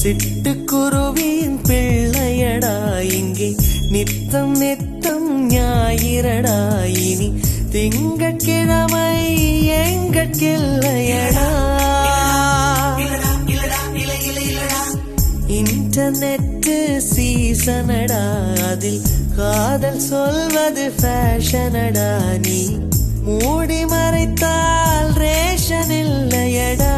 சிட்டுக்குருவியின் பிள்ளையடா இங்கே நித்தம் நித்தம் ஞாயிறடா இனி திங்கட்கிழமை எங்கட்கில்லையடா. இன்டர்நெட் சீசனடா அதில் காதல் சொல்வது ஃபேஷனடா நீ மூடி மறைத்தால் ரேஷன் இல்லையடா.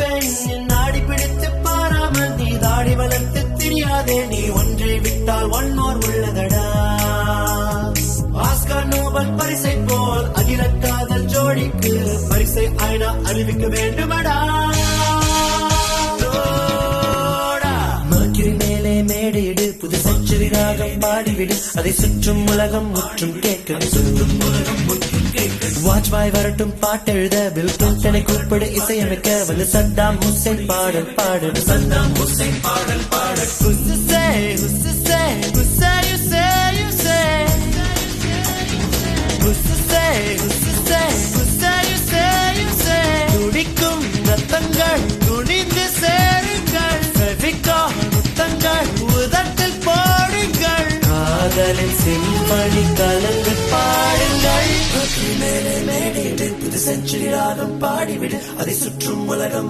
பெண்ணின் நாடி பிடித்து பாராமல் நீ தாடி வளர்த்து தெரியாதே நீ ஒன்றை விட்டால் ஒன்னோர் உள்ளதடா. ஆஸ்கர் நோபல் பரிசை போல் அகில காதல் ஜோடிக்கு பரிசை ஐநா அறிவிக்க வேண்டுமடா. மேலே மேடையிடு புது செஞ்சுரி ராகம் பாடிவிடு அதை சுற்றும் உலகம் முற்றும் கேட்க வாஜ்பாய் வரட்டும் பாட்டெழுத பில் கிளின்டனை கூப்பிடு இசையமைக்க வந்து சத்தாம் ஹுசைன் பாடல் பாடு. சத்தாம் ஹுசைன் பாடல் பாடு. துடிக்கும் ரத்தங்கள் துணிந்து சேருங்கள் உதட்டில் போடுங்கள் காதலின் சிம்பனி கலந்து பாடுங்கள். மேலே மேடையிட்டு புது செஞ்சுரி ராகம் பாடிவிடு அதை சுற்றும் உலகம்